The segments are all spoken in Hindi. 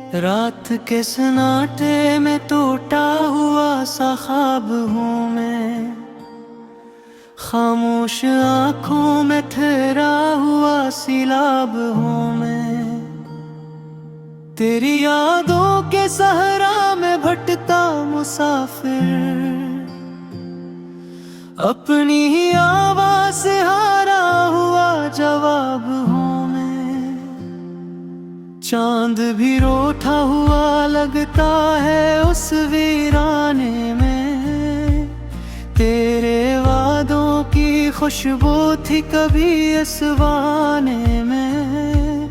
रात के सन्नाटे में टूटा हुआ सा ख्वाब हूँ मैं, खामोश आँखों में ठहरा हुआ सिलाब हूँ मैं। तेरी यादों के सहरा में भटका मुसाफिर, अपनी ही आवाज़ से हारा हुआ जवाब हूँ मैं। चांद भी रोता हुआ लगता है उस वीराने में, तेरे वादों की खुशबू थी कभी इस वाने में।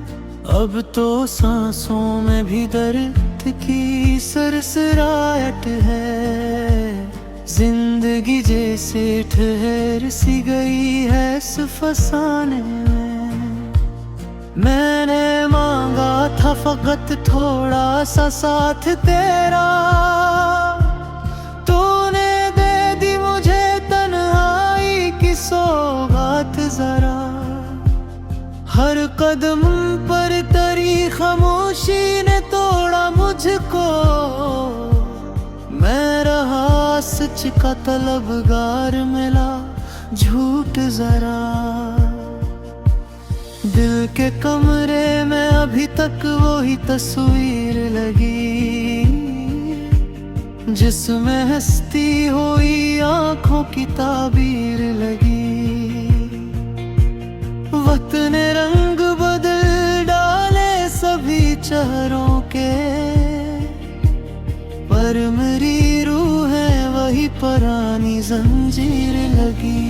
अब तो सांसों में भी दर्द की सरसराहट है, जिंदगी जैसे ठहर सी गई है इस फसाने में। मैंने मांगा था फकत थोड़ा सा साथ तेरा, तूने दे दी मुझे तन्हाई की सौगात जरा। हर कदम पर तेरी खामोशी ने तोड़ा मुझको, मैं रहा सच का तलबगार, मिला झूठ जरा। दिल के कमरे में अभी तक वही तस्वीर लगी, जिसमें हंसती हुई आंखों की ताबीर लगी। वक्त ने रंग बदल डाले सभी चेहरों के, पर मेरी रूह है वही पुरानी जंजीर लगी।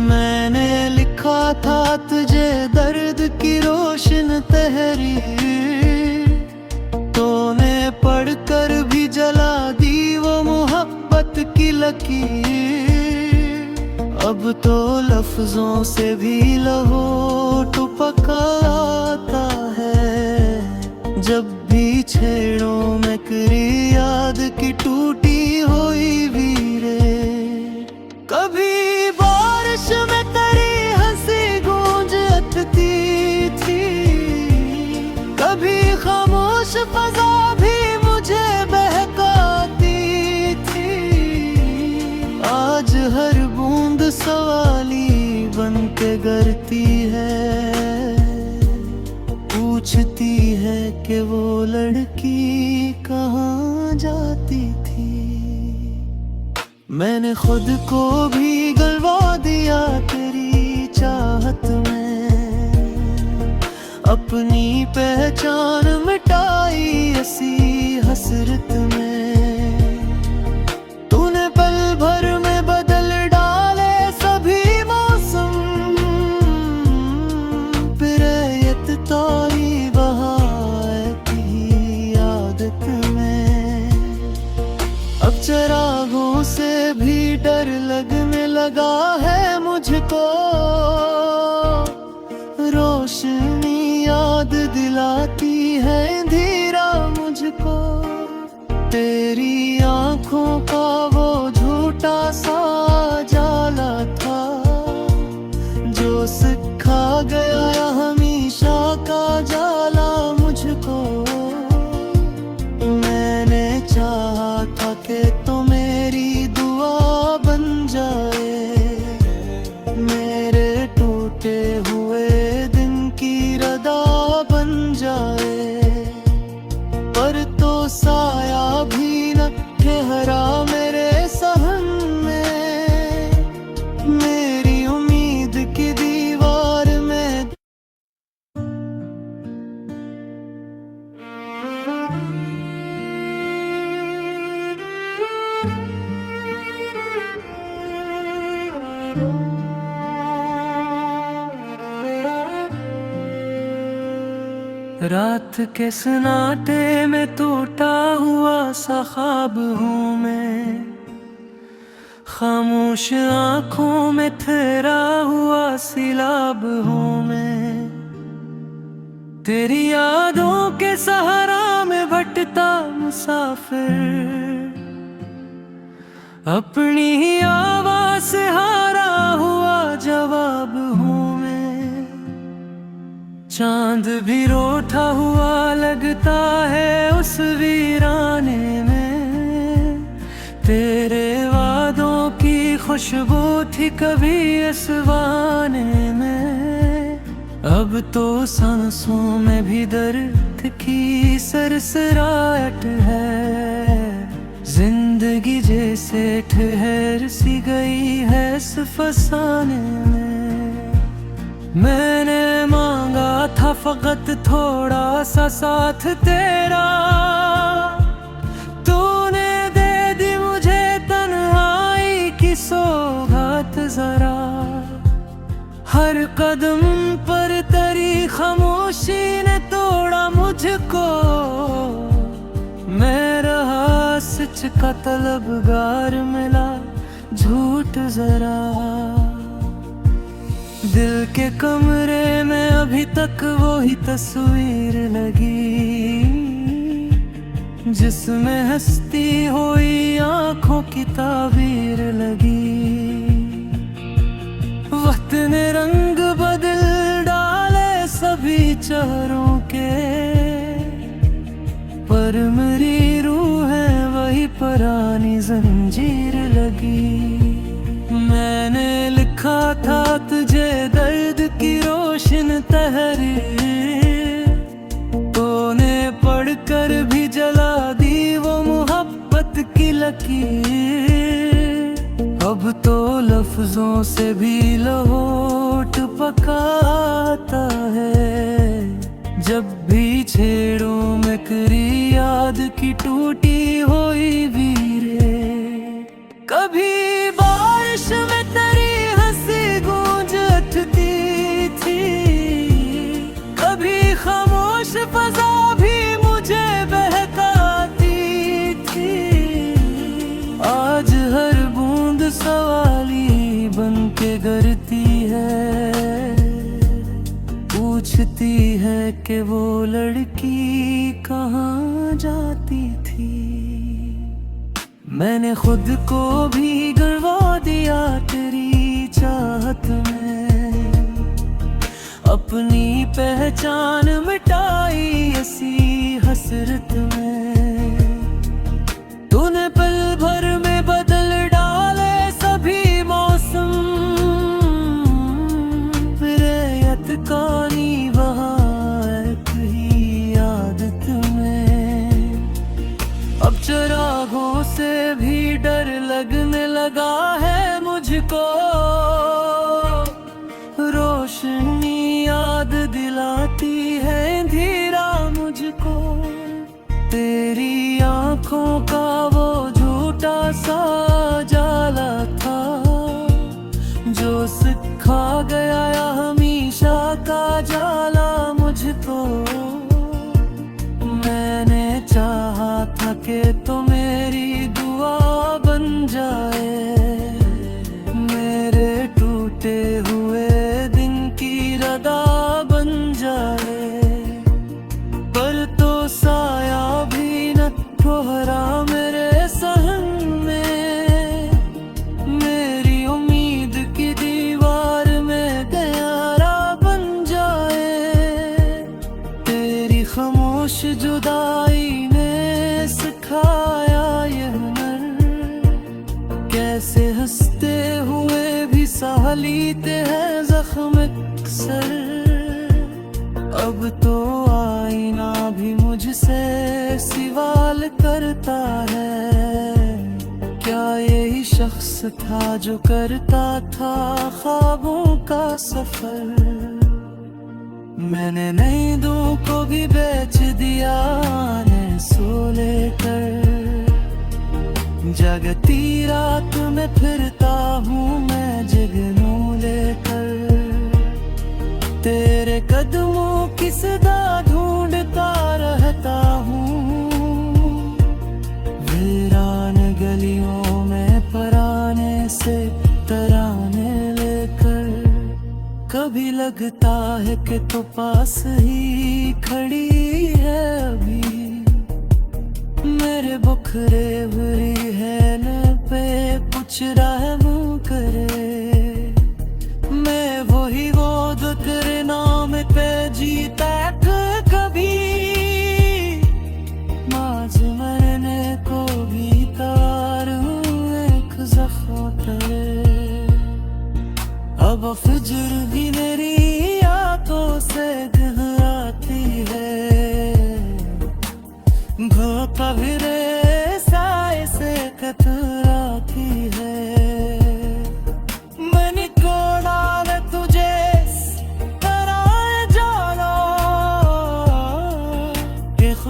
मैंने लिखा था तुझे दर्द की रोशन तहरीर, तूने पढ़कर भी जला दी वो मोहब्बत की लकीर। अब तो लफ्जों से भी लहो टपका आता है, जब भी छेड़ो मैं करी याद की टूटी हुई वीरे। कभी बारिश में तेरी हंसी गूंज अटती थी, कभी खामोश फजा भी मुझे बहकाती थी। आज हर बूंद सवाली बन के गिरती है, पूछती है कि वो लड़की कहाँ जाती थी। मैंने खुद को भी गलवा दिया तेरी चाहत में, अपनी पहचान मिटाई ऐसी हसरत में। तूने पल भर में बदल डाले सभी मौसम, फिर तारी बहाए की आदत में। अब चरागों से भी डर लगने लगा है मुझको, रोशनी याद दिलाती है धीरा मुझको। तेरी आंखों का वो झूठा सा जाला था, जो सिखा गया हमेशा का जाला मुझको। मैंने चाहा था कि तो मेरी दुआ बन जाए, मेरे टूटे हुए दिन की रदा बन जाए। पर तो साया भी न ठहरा मेरे सहन में, मेरी उम्मीद की दीवार में। रात के सन्नाटे में टूटा हुआ सा ख्वाब हूँ मैं, खामोश आँखों में ठहरा हुआ सिलाब हूँ मैं। तेरी यादों के सहारा में भटका मुसाफिर, अपनी ही आवाज़ से हारा हुआ जवाब हूँ मैं। चांद भी रोता हुआ लगता है उस वीराने में। तेरे वादों की खुशबू थी कभी इस वाने में। अब तो सांसों में भी दर्द की सरसराहट है। जिंदगी जैसे ठहर सी गई है इस फसाने में। मैंने मांगा था फकत थोड़ा सा साथ तेरा, तूने दे दी मुझे तन्हाई की सौगात जरा। हर कदम पर तेरी खामोशी ने तोड़ा मुझको। मैं रहा सच का तलबगार, मिला झूठ जरा। दिल के कमरे में अभी तक वही तस्वीर लगी, जिसमें हंसती हुई आंखों की ताबीर लगी। वक्त ने रंग बदल डाले सभी चेहरों के, पर मेरी रूह है वही पुरानी जंजीर लगी। मैंने लिखा था तुझे दर्द की रोशन तहरीर, तूने पढ़कर भी जला दी वो मोहब्बत की लकीर। अब तो लफ्जों से भी लहोट पकाता है, जब भी छेड़ों में करी याद की टूटी हुई वीरे। कभी बारिश में तेरी हंसी गूंज उठती थी, कभी खामोश फजा भी मुझे बहकाती थी। आज हर बूंद सवाली बन के गिरती है, पूछती है कि वो लड़की कहाँ जाती थी। मैंने खुद को भी गरवा दिया तेरी चाहत में, अपनी पहचान मिटाई ऐसी हसरत में। तूने पल भर में बदल डाले सभी मौसम, रेत कानी बहार ही आदत में। अब चरागों से भी डर लगने लगा है मुझको, रोशनी याद दिलाती है धीरा मुझको। तेरी आंखों का वो झूठा सा जाला था, जो सिखा गया हमेशा का जाला मुझको। मैंने चाहा था कि तो मेरी दुआ बन जाए, मेरे टूटे हुए दिन की रदा बन जाए। पर तो साया भी न ठहरा मेरे सहन में, मेरी उम्मीद की दीवार में गहरा बन जाए। तेरी खामोश जुदाई ने सिखाया ये हुनर, कैसे हंसते हुए भी सह लेते हैं जख्म अक्सर। अब तो आईना भी मुझसे सवाल करता है, क्या यही शख्स था जो करता था ख्वाबों का सफर। मैंने नींदों को भी बेच दिया ने सो लेकर, जगती रात में फिरता हूँ मैं जगनू लेकर। तेरे कदमों की सदा ढूंढता रहता हूँ, वीरान गलियों में पराने से तराने लेकर। कभी लगता है कि तो पास ही खड़ी है अभी, मेरे बुखरे हुई है न पे कुछ रहम करे। मैं वही वो तेरे नाम पे जीत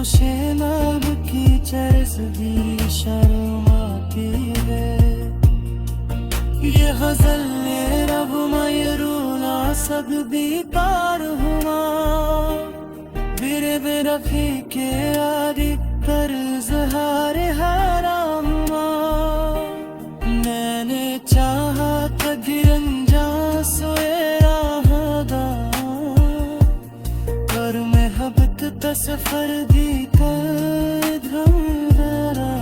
नोशे लब की चरसदी शर्माती है। ये गजल ये रब मयरूना सब बेकार हुआ। बिरे बेरफी के आदि कर जहार हराम हुआ। मैंने चाहा था गिरंजा सोए आहदा, पर मैं हबत तसफर दी कदम दरा।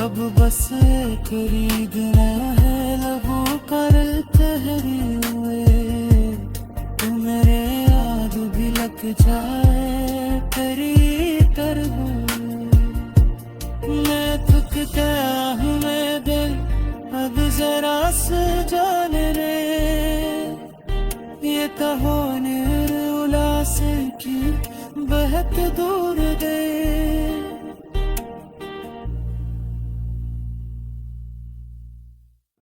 अब बस खरीदना है लबों कर तहरी हुए। तू मेरे याद भी लग जाए तेरी तरह। मैं थक गया हूँ मैं दिल अब जरा से जाने रे। ये कहो उलास की बहक दूर दे।